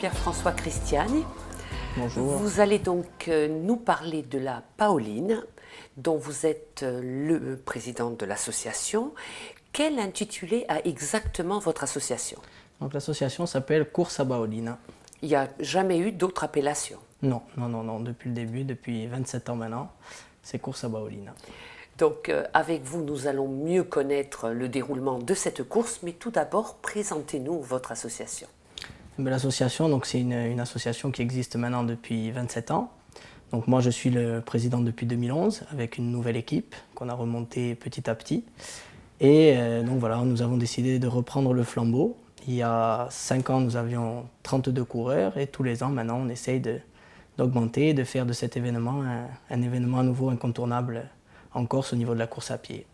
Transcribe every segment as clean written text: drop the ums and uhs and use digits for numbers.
Pierre-François Cristiani. Bonjour. Vous allez donc nous parler de la Paoline, dont vous êtes le président de l'association. Quel intitulé a exactement votre association? Donc l'association s'appelle Course à Paoline. Il n'y a jamais eu d'autre appellation? Non, depuis le début, depuis 27 ans maintenant, c'est Course à Paoline. Donc avec vous, nous allons mieux connaître le déroulement de cette course, mais tout d'abord, présentez-nous votre association. L'association, c'est une association qui existe maintenant depuis 27 ans. Donc moi je suis le président depuis 2011 avec une nouvelle équipe qu'on a remontée petit à petit. Et donc voilà, nous avons décidé de reprendre le flambeau. Il y a 5 ans, nous avions 32 coureurs et tous les ans maintenant on essaye d'augmenter, de faire de cet événement un événement à nouveau incontournable en Corse au niveau de la course à pied.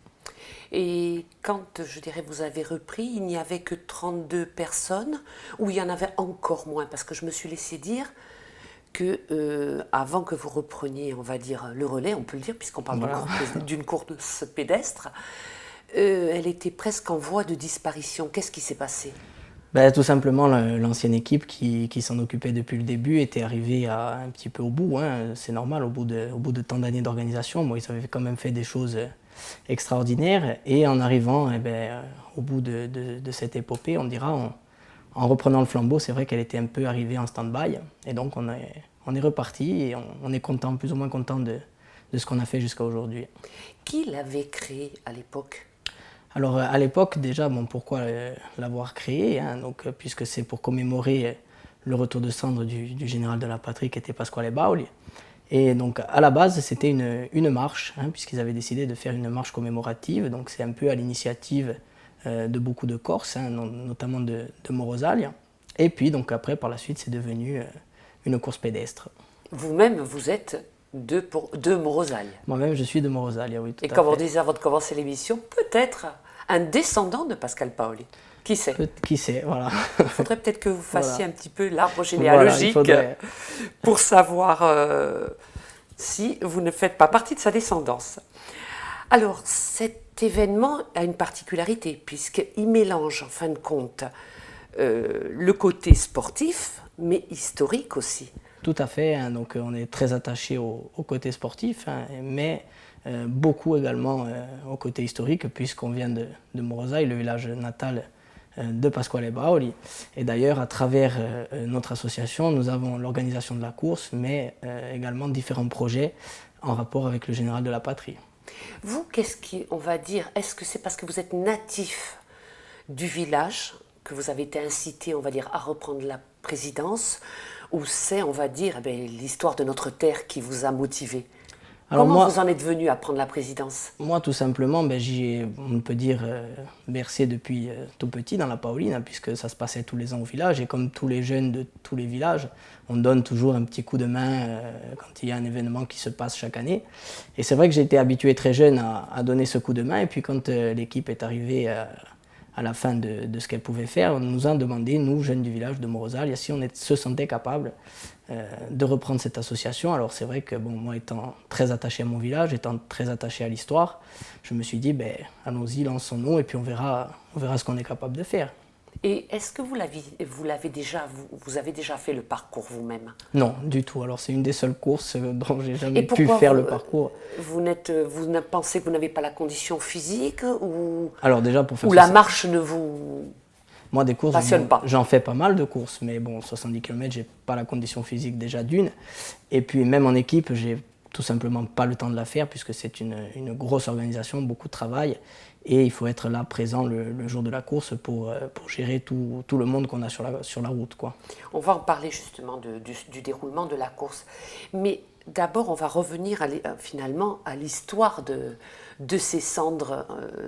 Et quand, je dirais, vous avez repris, il n'y avait que 32 personnes, ou il y en avait encore moins? Parce que je me suis laissé dire que avant que vous repreniez, on va dire, le relais, on peut le dire, puisqu'on parle Voilà. d'une course pédestre, elle était presque en voie de disparition. Qu'est-ce qui s'est passé? Tout simplement, l'ancienne équipe qui s'en occupait depuis le début était arrivée un petit peu au bout. C'est normal, au bout de tant d'années d'organisation. Bon, ils avaient quand même fait des choses extraordinaires. Et en arrivant au bout de cette épopée, on dira, en reprenant le flambeau, c'est vrai qu'elle était un peu arrivée en stand-by. Et donc on est reparti et on est content, plus ou moins content de ce qu'on a fait jusqu'à aujourd'hui. Qui l'avait créé à l'époque? Alors à l'époque déjà, pourquoi l'avoir créé, puisque c'est pour commémorer le retour de cendre du général de la patrie qui était Pasquale Bauli. Et donc à la base c'était une marche, puisqu'ils avaient décidé de faire une marche commémorative, donc c'est un peu à l'initiative de beaucoup de Corses, notamment de Morosaglia. Et puis donc après par la suite c'est devenu une course pédestre. Vous-même, vous êtes de Morosaglia. Moi-même je suis de Morosaglia, oui, tout à fait. Et comme on disait avant de commencer l'émission, peut-être un descendant de Pascal Paoli. Qui sait? Qui sait, voilà. Il faudrait peut-être que vous fassiez Voilà. un petit peu l'arbre généalogique pour savoir si vous ne faites pas partie de sa descendance. Alors, cet événement a une particularité, puisqu'il mélange, en fin de compte, le côté sportif, mais historique aussi. Tout à fait, donc on est très attaché au côté sportif, mais beaucoup également au côté historique, puisqu'on vient de Morosaglia, le village natal de Pasquale Bauli. Et d'ailleurs, à travers notre association, nous avons l'organisation de la course, mais également différents projets en rapport avec le général de la patrie. Vous, qu'est-ce qu'on va dire? Est-ce que c'est parce que vous êtes natif du village que vous avez été incité, on va dire, à reprendre la présidence, ou c'est, on va dire, l'histoire de notre terre qui vous a motivé? Alors comment vous en êtes venu à prendre la présidence? Moi, tout simplement, on peut dire, bercé depuis tout petit dans la Paoline, puisque ça se passait tous les ans au village. Et comme tous les jeunes de tous les villages, on donne toujours un petit coup de main quand il y a un événement qui se passe chaque année. Et c'est vrai que j'ai été habitué très jeune à donner ce coup de main. Et puis quand l'équipe est arrivée à la fin de ce qu'elle pouvait faire, on nous a demandé, nous, jeunes du village de Morosaglia, si on se sentait capable de reprendre cette association. Alors c'est vrai que moi étant très attaché à mon village, étant très attaché à l'histoire, je me suis dit allons-y, lançons-nous et puis on verra ce qu'on est capable de faire. Et est-ce que vous avez déjà fait le parcours vous-même? Non, du tout. Alors c'est une des seules courses dont j'ai jamais pu faire le parcours. Vous pensez que vous n'avez pas la condition physique ou, alors déjà, pour faire ou la marche ne vous... Moi, des courses, passionne pas. J'en fais pas mal de courses, mais 70 km, j'ai pas la condition physique déjà d'une. Et puis même en équipe, j'ai tout simplement pas le temps de la faire puisque c'est une grosse organisation, beaucoup de travail. Et il faut être là, présent le jour de la course pour gérer tout le monde qu'on a sur la route, quoi. On va en parler justement du déroulement de la course. Mais d'abord, on va revenir finalement à l'histoire de ces cendres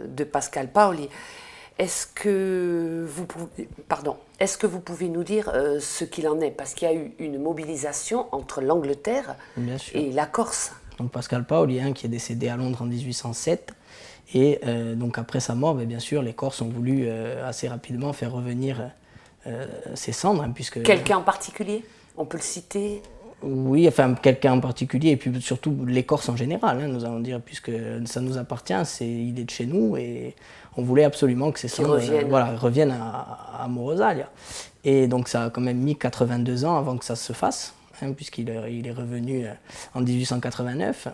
de Pascal Paoli. Est-ce que vous pouvez nous dire ce qu'il en est? Parce qu'il y a eu une mobilisation entre l'Angleterre et la Corse. Donc Pascal Paoli, qui est décédé à Londres en 1807. Et donc après sa mort, bien sûr, les Corses ont voulu assez rapidement faire revenir ses cendres. Puisque... Quelqu'un en particulier? On peut le citer? Oui, enfin quelqu'un en particulier, et puis surtout les Corses en général, hein, nous allons dire, puisque ça nous appartient, il est de chez nous, et on voulait absolument que ces Qui cendres reviennent. voilà, reviennent à Morosalia. Et donc ça a quand même mis 82 ans avant que ça se fasse, hein, il est revenu en 1889.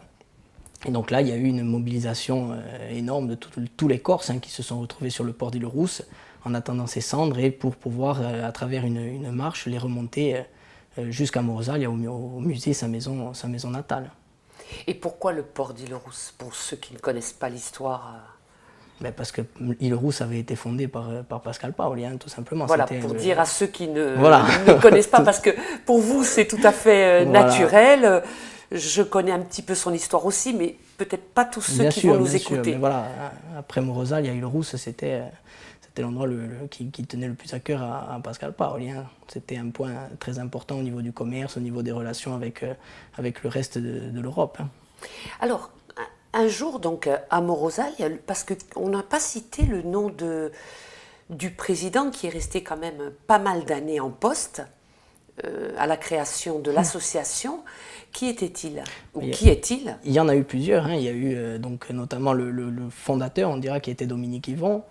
Et donc là, il y a eu une mobilisation énorme de tous les Corses, hein, qui se sont retrouvés sur le port d'Île-Rousse en attendant ces cendres, et pour pouvoir, à travers une marche, les remonter jusqu'à Morosalia, au musée, sa maison natale. Et pourquoi le port d'Île-Rousse, pour ceux qui ne connaissent pas l'histoire? Ben parce que Île-Rousse avait été fondée par Pascal Paoli, hein, tout simplement. Voilà, pour dire à ceux qui Voilà. ne connaissent pas, parce que pour vous c'est tout à fait Voilà. naturel. Je connais un petit peu son histoire aussi, mais peut-être pas tous ceux qui vont nous écouter. Mais voilà, après Morosalia, Île-Rousse, c'était l'endroit qui tenait le plus à cœur à Pascal Paoli, hein. C'était un point très important au niveau du commerce, au niveau des relations avec le reste de l'Europe, hein. Alors, un jour, donc, à Morosalia, parce qu'on n'a pas cité le nom du président qui est resté quand même pas mal d'années en poste, à la création de l'association. Qui était-il? Ou qui est-il? Il y en a eu plusieurs, hein. Il y a eu donc notamment le fondateur, on dira, qui était Dominique Yvon,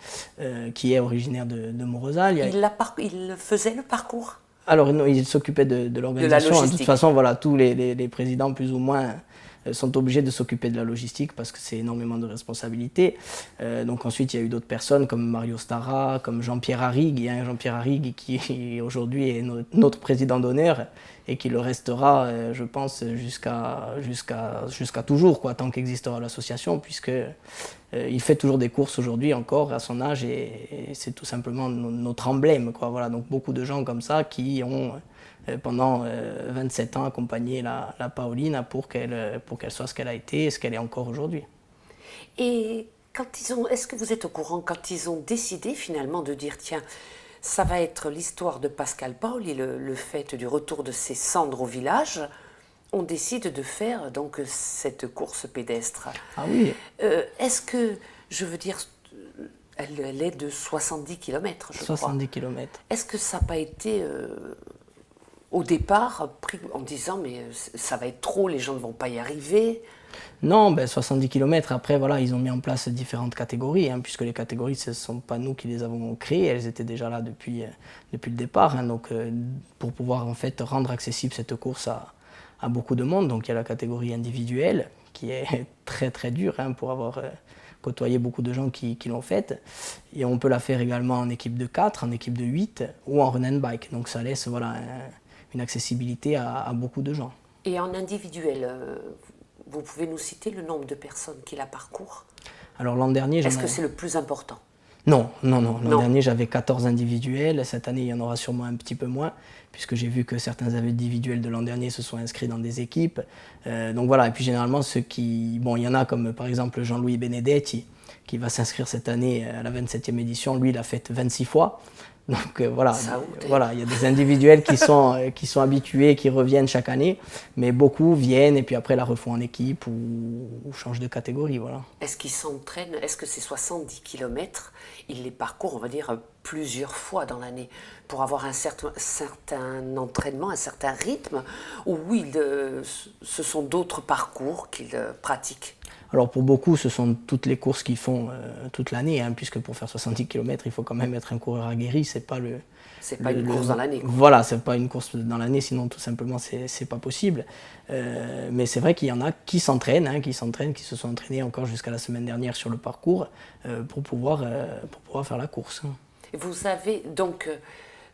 qui est originaire de Morosalia. Il faisait le parcours? Alors non, il s'occupait de l'organisation. De toute façon, voilà, tous les présidents plus ou moins sont obligés de s'occuper de la logistique parce que c'est énormément de responsabilités. Donc ensuite, il y a eu d'autres personnes comme Mario Stara, comme Jean-Pierre Arrigui, hein, Jean-Pierre Arrigui qui aujourd'hui est notre président d'honneur et qui le restera, je pense, jusqu'à toujours, quoi, tant qu'existera l'association, puisque il fait toujours des courses aujourd'hui encore à son âge, et c'est tout simplement notre emblème, quoi. Voilà, donc beaucoup de gens comme ça qui ont pendant 27 ans accompagné la Paolina pour qu'elle soit ce qu'elle a été et ce qu'elle est encore aujourd'hui. Et est-ce que vous êtes au courant quand ils ont décidé finalement de dire tiens, ça va être l'histoire de Pascal Paoli, le fait du retour de ses cendres au village, on décide de faire donc cette course pédestre. Ah oui. Est-ce que, je veux dire, elle est de 70 km, je crois. 70 km. Est-ce que ça n'a pas été au départ pris en disant mais ça va être trop, les gens ne vont pas y arriver? Non, 70 km, après, voilà, ils ont mis en place différentes catégories, hein, puisque les catégories, ce ne sont pas nous qui les avons créées, elles étaient déjà là depuis le départ, hein, donc pour pouvoir en fait rendre accessible cette course à beaucoup de monde. Donc il y a la catégorie individuelle, qui est très très dure, hein, pour avoir côtoyé beaucoup de gens qui l'ont faite, et on peut la faire également en équipe de 4, en équipe de 8 ou en run and bike, donc ça laisse voilà, une accessibilité à beaucoup de gens. Et en individuel, vous pouvez nous citer le nombre de personnes qui la parcourent? Alors l'an dernier, est-ce que c'est le plus important? Non. L'an dernier, j'avais 14 individuels. Cette année, il y en aura sûrement un petit peu moins, puisque j'ai vu que certains individuels de l'an dernier se sont inscrits dans des équipes. Donc voilà, et puis généralement, il y en a comme par exemple Jean-Louis Benedetti, qui va s'inscrire cette année à la 27e édition. Lui, il a fait 26 fois. Donc voilà, il y a des individuels qui sont habitués, qui reviennent chaque année, mais beaucoup viennent et puis après la refont en équipe ou changent de catégorie. Voilà. Est-ce qu'ils s'entraînent? Est-ce que ces 70 km, ils les parcourent, on va dire, plusieurs fois dans l'année pour avoir un certain entraînement, un certain rythme, ou oui, ce sont d'autres parcours qu'ils pratiquent? Alors pour beaucoup, ce sont toutes les courses qu'ils font toute l'année, hein, puisque pour faire 70 km, il faut quand même être un coureur aguerri, c'est pas une course dans l'année. Voilà, c'est pas une course dans l'année, sinon tout simplement c'est pas possible. Mais c'est vrai qu'il y en a qui s'entraînent, qui se sont entraînés encore jusqu'à la semaine dernière sur le parcours pour pouvoir faire la course. Vous avez donc,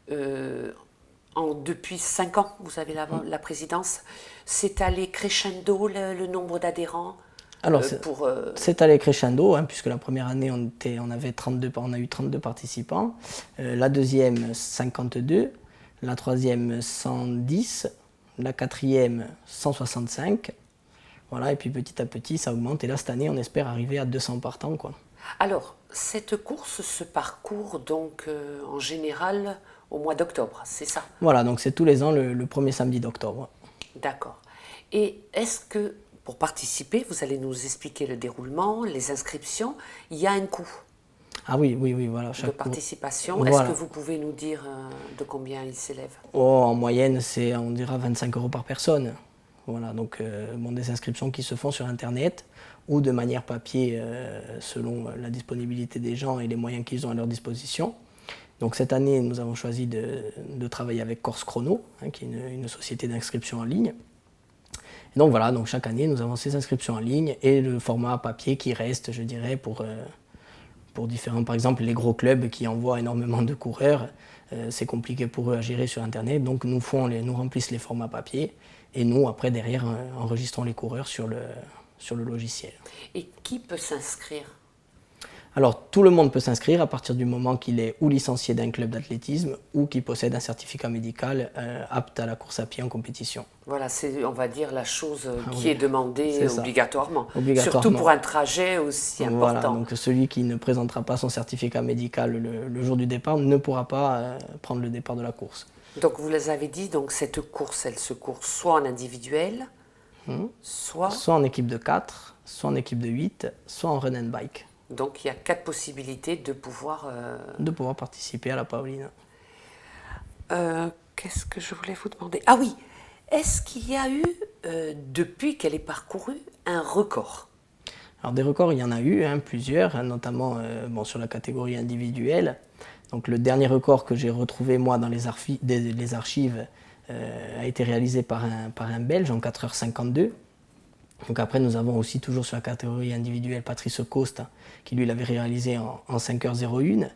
depuis 5 ans, vous avez la présidence, c'est allé crescendo le nombre d'adhérents? Alors, c'est allé crescendo, hein, puisque la première année, on a eu 32 participants, la deuxième, 52, la troisième, 110, la quatrième, 165, voilà, et puis petit à petit, ça augmente, et là, cette année, on espère arriver à 200 partants, quoi. Alors, cette course se parcourt donc en général au mois d'octobre, c'est ça? Voilà, donc c'est tous les ans le premier samedi d'octobre. D'accord. Et est-ce que, pour participer, vous allez nous expliquer le déroulement, les inscriptions, il y a un coût? Ah oui, oui, oui, voilà. de participation. Voilà. Est-ce que vous pouvez nous dire de combien il s'élève? Oh, en moyenne, c'est, on dira, 25 € par personne. Voilà, donc bon, des inscriptions qui se font sur Internet ou de manière papier selon la disponibilité des gens et les moyens qu'ils ont à leur disposition. Donc cette année, nous avons choisi de travailler avec Corse Chrono, hein, qui est une société d'inscription en ligne. Et donc voilà, donc chaque année, nous avons ces inscriptions en ligne et le format papier qui reste, je dirais, pour différents, par exemple, les gros clubs qui envoient énormément de coureurs, c'est compliqué pour eux à gérer sur Internet, donc nous remplissent les formats papier et nous, après, derrière, enregistrons les coureurs sur le logiciel. Et qui peut s'inscrire? Alors, tout le monde peut s'inscrire à partir du moment qu'il est ou licencié d'un club d'athlétisme ou qu'il possède un certificat médical apte à la course à pied en compétition. Voilà, c'est, on va dire, la chose qui oui, est demandée obligatoirement. Obligatoirement. Surtout pour un trajet aussi important. Voilà, donc celui qui ne présentera pas son certificat médical le jour du départ ne pourra pas prendre le départ de la course. Donc vous les avez dit, donc cette course, elle se court soit en individuel, soit en équipe de 4, soit en équipe de 8, soit en run and bike. Donc il y a 4 possibilités de pouvoir... participer à la Paolina. Qu'est-ce que je voulais vous demander? Ah oui, est-ce qu'il y a eu, depuis qu'elle est parcourue, un record? Alors des records, il y en a eu, plusieurs, notamment sur la catégorie individuelle. Donc le dernier record que j'ai retrouvé moi dans les archives a été réalisé par un Belge en 4h52. Donc après, nous avons aussi toujours sur la catégorie individuelle Patrice Coste, qui lui l'avait réalisé en 5h01.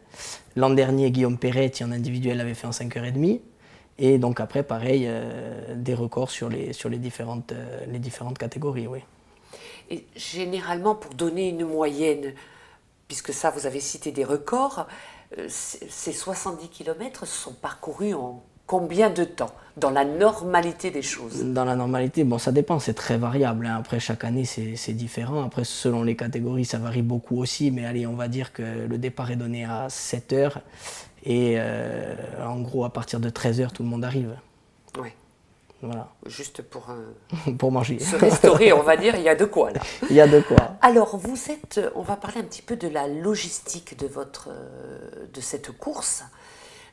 L'an dernier, Guillaume Perretti en individuel l'avait fait en 5h30. Et donc après, pareil, des records sur les différentes catégories, oui. Et généralement, pour donner une moyenne, puisque ça, vous avez cité des records, ces 70 km sont parcourus en combien de temps, dans la normalité des choses? Dans la normalité, bon, ça dépend, c'est très variable. Après, chaque année, c'est différent. Après, selon les catégories, ça varie beaucoup aussi. Mais allez, on va dire que le départ est donné à 7 heures. Et en gros, à partir de 13 heures, tout le monde arrive. Oui. Voilà. Juste pour, pour manger. Se restaurer, on va dire, il y a de quoi là. Il y a de quoi. Alors, on va parler un petit peu de la logistique de cette course.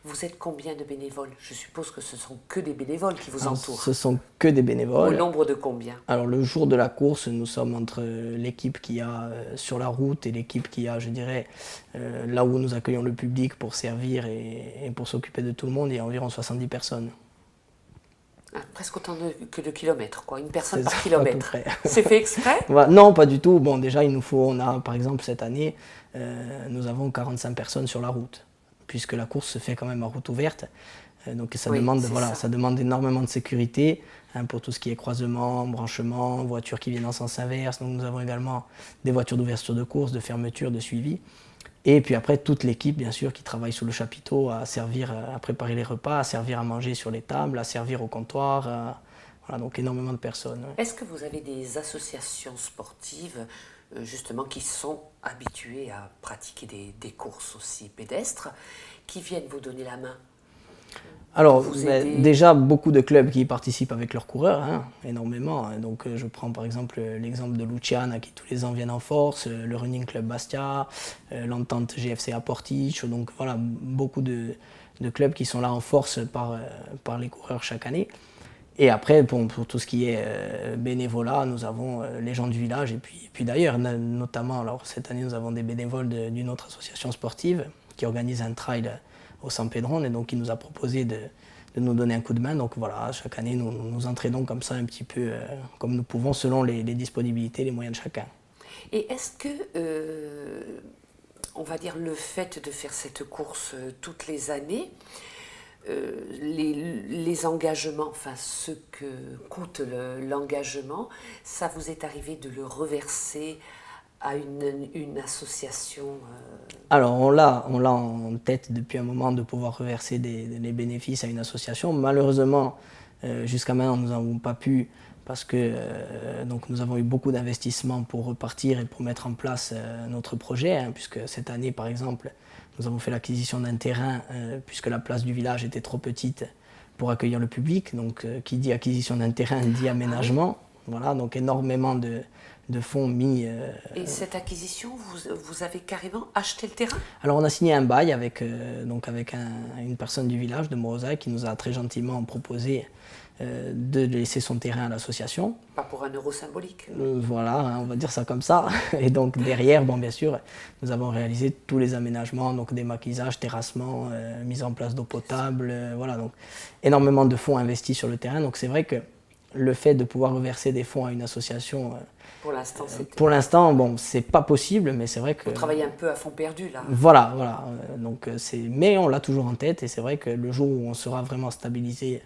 Vous êtes combien de bénévoles? Je suppose que ce sont que des bénévoles qui vous entourent. Ce sont que des bénévoles. Au nombre de combien? Alors le jour de la course, nous sommes entre l'équipe qui a sur la route et l'équipe qui a, je dirais, là où nous accueillons le public pour servir et pour s'occuper de tout le monde, il y a environ 70 personnes. Ah, presque autant que de kilomètres, quoi. Une personne par Ça, kilomètre. C'est fait exprès? Non, pas du tout. Bon, déjà, on a, par exemple, cette année, nous avons 45 personnes sur la route, puisque la course se fait quand même en route ouverte. Donc ça, ça demande énormément de sécurité pour tout ce qui est croisement, branchement, voitures qui viennent en sens inverse. Donc nous avons également des voitures d'ouverture de course, de fermeture, de suivi. Et puis après, toute l'équipe, bien sûr, qui travaille sous le chapiteau à servir, à préparer les repas, à servir à manger sur les tables, à servir au comptoir. Voilà, donc énormément de personnes. Ouais. Est-ce que vous avez des associations sportives, justement, qui sont habituées à pratiquer des courses aussi pédestres, qui viennent vous donner la main? Alors, déjà, beaucoup de clubs qui y participent avec leurs coureurs, énormément. Donc, je prends par exemple l'exemple de Luciana qui tous les ans viennent en force, le Running Club Bastia, l'Entente GFC à Portiche. Donc, voilà, beaucoup de clubs qui sont là en force par les coureurs chaque année. Et après, pour tout ce qui est bénévolat, nous avons les gens du village. Et puis d'ailleurs, notamment, alors, cette année, nous avons des bénévoles d'une autre association sportive qui organise un trail au San Pedrone, et donc il nous a proposé de nous donner un coup de main. Donc voilà, chaque année, nous entraînons comme ça un petit peu comme nous pouvons, selon les disponibilités, les moyens de chacun. Et est-ce que, on va dire, le fait de faire cette course toutes les années, les engagements, enfin ce que coûte l'engagement, ça vous est arrivé de le reverser à une association? Alors on l'a en tête depuis un moment de pouvoir reverser les bénéfices à une association. Malheureusement, jusqu'à maintenant, nous n'avons pas pu parce que donc nous avons eu beaucoup d'investissements pour repartir et pour mettre en place notre projet, puisque cette année, par exemple, nous avons fait l'acquisition d'un terrain puisque la place du village était trop petite pour accueillir le public. Donc qui dit acquisition d'un terrain dit aménagement. Voilà, donc énormément de fonds mis. Et cette acquisition, vous avez carrément acheté le terrain? Alors on a signé un bail avec, une personne du village de Morosaï qui nous a très gentiment proposé de laisser son terrain à l'association. Pas pour un euro symbolique. Voilà, hein, on va dire ça comme ça. Et donc derrière, bon, bien sûr, nous avons réalisé tous les aménagements, donc des maquisages, terrassements, mise en place d'eau potable, voilà, donc énormément de fonds investis sur le terrain. Donc c'est vrai que le fait de pouvoir reverser des fonds à une association, pour l'instant, bon, c'est pas possible, mais c'est vrai que... Vous travaillez un peu à fond perdu là. Voilà, voilà. Donc, mais on l'a toujours en tête et c'est vrai que le jour où on sera vraiment stabilisé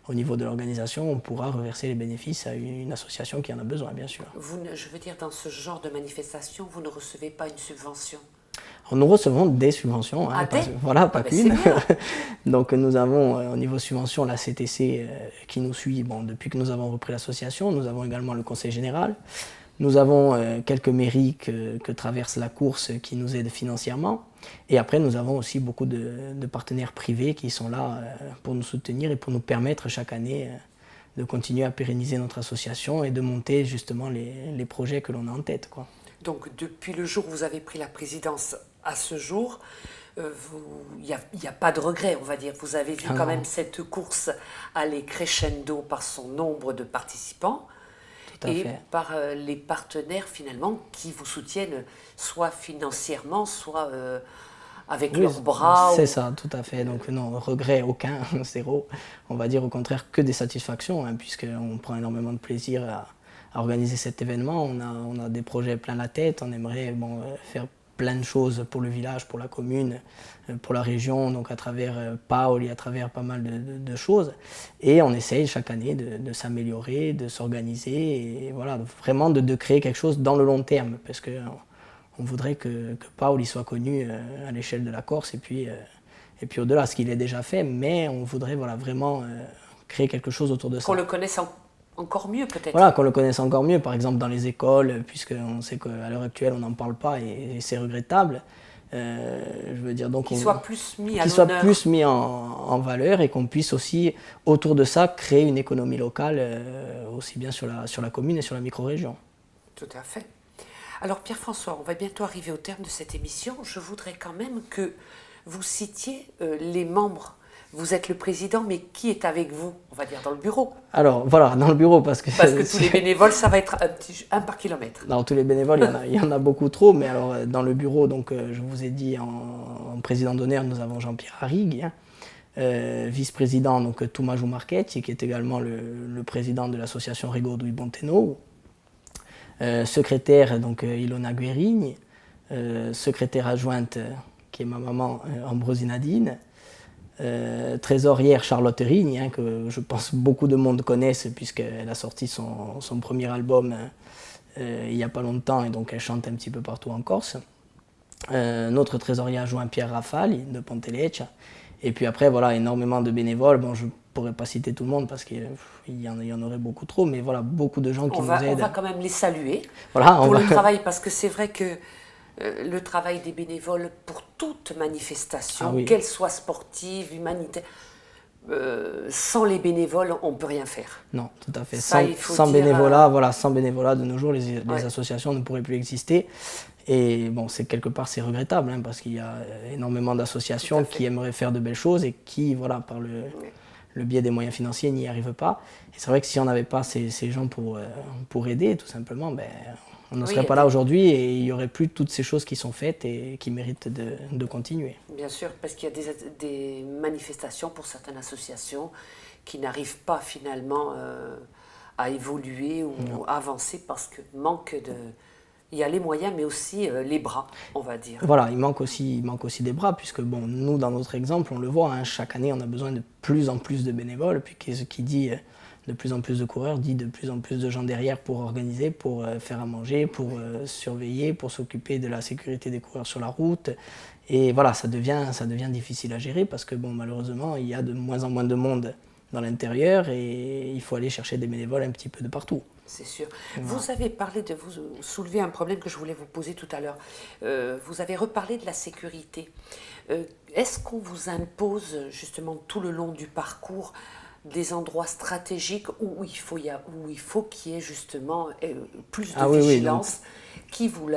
au niveau de l'organisation, on pourra reverser les bénéfices à une association qui en a besoin, bien sûr. Je veux dire, dans ce genre de manifestation, vous ne recevez pas une subvention? Nous recevons des subventions, hein, voilà, pas qu'une. Donc nous avons au niveau subvention la CTC qui nous suit depuis que nous avons repris l'association. Nous avons également le conseil général. Nous avons quelques mairies que traverse la course qui nous aident financièrement. Et après, nous avons aussi beaucoup de partenaires privés qui sont là pour nous soutenir et pour nous permettre chaque année de continuer à pérenniser notre association et de monter justement les projets que l'on a en tête, quoi. Donc depuis le jour où vous avez pris la présidence à ce jour, il n'y a pas de regret, on va dire. Vous avez vu quand même cette course aller crescendo par son nombre de participants et par les partenaires finalement qui vous soutiennent soit financièrement, soit avec leurs bras. C'est ça, tout à fait. Donc non, regret aucun, zéro. On va dire au contraire que des satisfactions, hein, puisqu'on prend énormément de plaisir à organiser cet événement. On a des projets plein la tête, on aimerait faire plein de choses pour le village, pour la commune, pour la région, donc à travers Paoli, à travers pas mal de choses. Et on essaye chaque année de s'améliorer, de s'organiser, et voilà, vraiment de créer quelque chose dans le long terme, parce qu'on voudrait que Paoli soit connu à l'échelle de la Corse, et puis au-delà, ce qu'il est déjà fait, mais on voudrait vraiment créer quelque chose autour de ça. Qu'on le connaisse encore mieux peut-être. Voilà, qu'on le connaisse encore mieux, par exemple dans les écoles, puisqu'on sait qu'à l'heure actuelle on n'en parle pas et c'est regrettable. Je veux dire donc qu'il soit plus mis à l'honneur. Qu'il soit plus mis en valeur et qu'on puisse aussi autour de ça créer une économie locale aussi bien sur la commune et sur la micro-région. Tout à fait. Alors Pierre-François, on va bientôt arriver au terme de cette émission. Je voudrais quand même que vous citiez les membres. Vous êtes le président, mais qui est avec vous, on va dire, dans le bureau? Alors, voilà, dans le bureau, parce que tous les bénévoles, ça va être un par kilomètre. Non, tous les bénévoles, il y en a beaucoup trop, mais alors, dans le bureau, donc, je vous ai dit, en président d'honneur, nous avons Jean-Pierre Arrigue, vice-président, donc, Toumajou Marchetti, qui est également le président de l'association Rigaudou Bonteno, secrétaire, donc, Ilona Guérigny, secrétaire adjointe, qui est ma maman, Ambrosine Nadine, trésorière Charlotte Rigne, que je pense beaucoup de monde connaissent puisqu'elle a sorti son premier album il n'y a pas longtemps et donc elle chante un petit peu partout en Corse. Notre trésorier adjoint Pierre Rafali de Ponteleccia. Et puis après, voilà, énormément de bénévoles. Bon, je ne pourrais pas citer tout le monde parce qu'il y en aurait beaucoup trop, mais voilà, beaucoup de gens qui nous aident. On va quand même les saluer voilà, pour le travail, parce que c'est vrai que le travail des bénévoles pour toute manifestation, qu'elle soit sportive, humanitaire, sans les bénévoles, on ne peut rien faire. Non, tout à fait. Ça, sans bénévolat, de nos jours, les associations ne pourraient plus exister. Et bon, quelque part, c'est regrettable, hein, parce qu'il y a énormément d'associations qui aimeraient faire de belles choses et qui, voilà, par le biais des moyens financiers, n'y arrivent pas. Et c'est vrai que si on n'avait pas ces gens pour aider, tout simplement, on ne serait pas là aujourd'hui et il n'y aurait plus toutes ces choses qui sont faites et qui méritent de continuer. Bien sûr, parce qu'il y a des manifestations pour certaines associations qui n'arrivent pas finalement à évoluer ou à avancer parce que il y a les moyens, mais aussi les bras, on va dire. Voilà, il manque aussi des bras, puisque bon, nous, dans notre exemple, on le voit, hein, chaque année, on a besoin de plus en plus de bénévoles, puis ce qui dit de plus en plus de coureurs, dit de plus en plus de gens derrière pour organiser, pour faire à manger, pour surveiller, pour s'occuper de la sécurité des coureurs sur la route. Et voilà, ça devient difficile à gérer, parce que bon, malheureusement, il y a de moins en moins de monde dans l'intérieur, et il faut aller chercher des bénévoles un petit peu de partout. C'est sûr. Voilà. Vous avez parlé vous soulever un problème que je voulais vous poser tout à l'heure. Vous avez reparlé de la sécurité. Est-ce qu'on vous impose justement tout le long du parcours des endroits stratégiques où il faut qu'il y ait justement plus de Oui, vigilance. Qui vous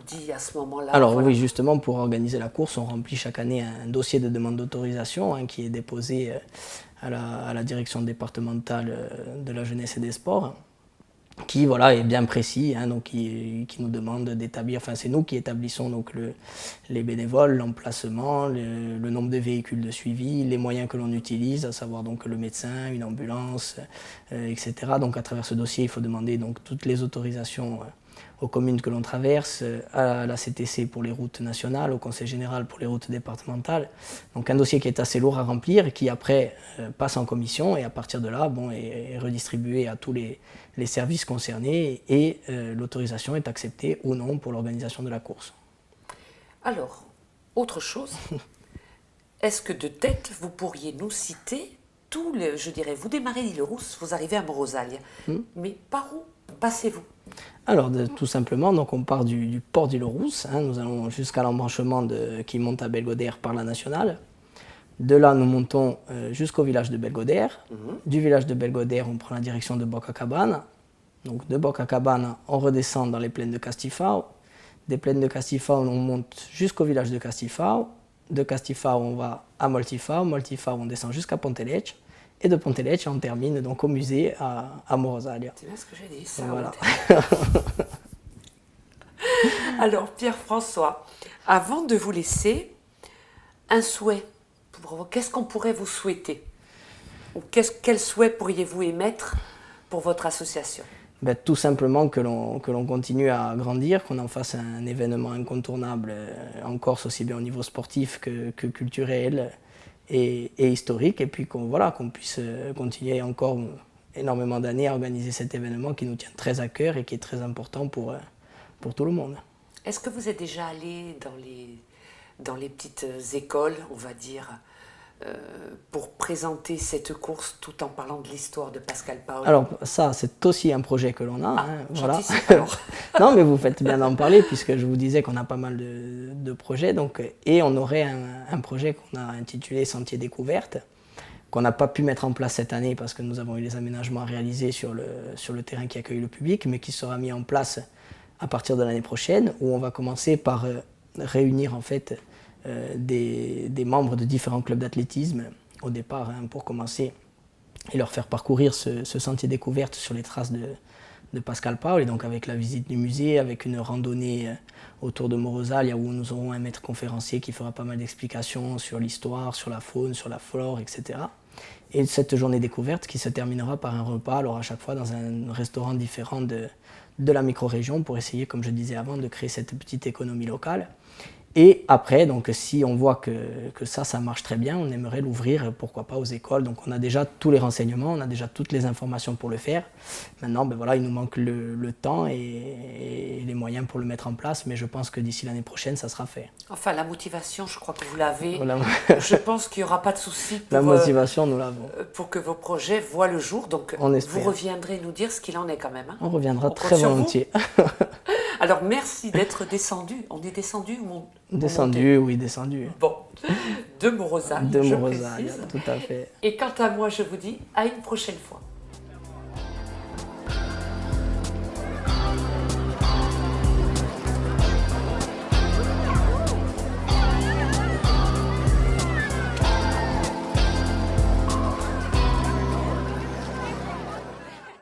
dit à ce moment-là? Alors oui, justement, pour organiser la course, on remplit chaque année un dossier de demande d'autorisation qui est déposé à la direction départementale de la jeunesse et des sports, qui est bien précis, donc qui nous demande d'établir, enfin c'est nous qui établissons donc les bénévoles, l'emplacement, le nombre de véhicules de suivi, les moyens que l'on utilise, à savoir donc le médecin, une ambulance, etc. Donc à travers ce dossier, il faut demander donc toutes les autorisations aux communes que l'on traverse, à la CTC pour les routes nationales, au Conseil général pour les routes départementales. Donc un dossier qui est assez lourd à remplir et qui après passe en commission et à partir de là est redistribué à tous les services concernés et l'autorisation est acceptée ou non pour l'organisation de la course. Alors, autre chose, est-ce que de tête vous pourriez nous citer je dirais, vous démarrez l'Île-Rousse, vous arrivez à Morozaglia, mais par où passez-vous? Alors, tout simplement, donc on part du port d'Île-Rousse, nous allons jusqu'à l'embranchement qui monte à Belgodère par la nationale. De là, nous montons jusqu'au village de Belgodère. Du village de Belgodère, on prend la direction de Bocacabana. Donc de Bocacabana, on redescend dans les plaines de Castifao. Des plaines de Castifao, on monte jusqu'au village de Castifao. De Castifao, on va à Moltifao. Moltifao, on descend jusqu'à Ponteletxe. Et de Ponteletxe, on termine donc au musée à Morozaglia. C'est bien ce que j'ai dit, ça. Voilà. Alors, Pierre-François, avant de vous laisser, un souhait. Qu'est-ce qu'on pourrait vous souhaiter? Ou quel souhait pourriez-vous émettre pour votre association? Tout simplement que l'on continue à grandir, qu'on en fasse un événement incontournable en Corse, aussi bien au niveau sportif que culturel et historique, et puis qu'on puisse continuer encore énormément d'années à organiser cet événement qui nous tient très à cœur et qui est très important pour tout le monde. Est-ce que vous êtes déjà allé dans les petites écoles, on va dire, pour présenter cette course tout en parlant de l'histoire de Pascal Paoli? Alors ça, c'est aussi un projet que l'on a. Voilà. Alors. Non, mais vous faites bien d'en parler puisque je vous disais qu'on a pas mal de projets. Et on aurait un projet qu'on a intitulé Sentier Découverte, qu'on n'a pas pu mettre en place cette année parce que nous avons eu les aménagements à réaliser sur le terrain qui accueille le public, mais qui sera mis en place à partir de l'année prochaine, où on va commencer par réunir en fait des membres de différents clubs d'athlétisme au départ pour commencer et leur faire parcourir ce sentier découverte sur les traces de Pascal Paoli, donc avec la visite du musée, avec une randonnée autour de Morozaglia où nous aurons un maître conférencier qui fera pas mal d'explications sur l'histoire, sur la faune, sur la flore, etc. Et cette journée découverte qui se terminera par un repas, alors à chaque fois dans un restaurant différent de la micro-région pour essayer, comme je disais avant, de créer cette petite économie locale. Et après, donc, si on voit que ça marche très bien, on aimerait l'ouvrir, pourquoi pas, aux écoles. Donc on a déjà tous les renseignements, on a déjà toutes les informations pour le faire. Maintenant, il nous manque le temps et les moyens pour le mettre en place, mais je pense que d'ici l'année prochaine, ça sera fait. Enfin, la motivation, je crois que vous l'avez. Voilà. Je pense qu'il n'y aura pas de souci pour, la motivation, nous l'avons. Pour que vos projets voient le jour. Donc, vous reviendrez nous dire ce qu'il en est quand même. On reviendra très volontiers. Alors, merci d'être descendu. On est descendu ou Descendu, oui, descendu. Bon, de Morozaglia, de Morozaglia, tout à fait. Et quant à moi, je vous dis à une prochaine fois.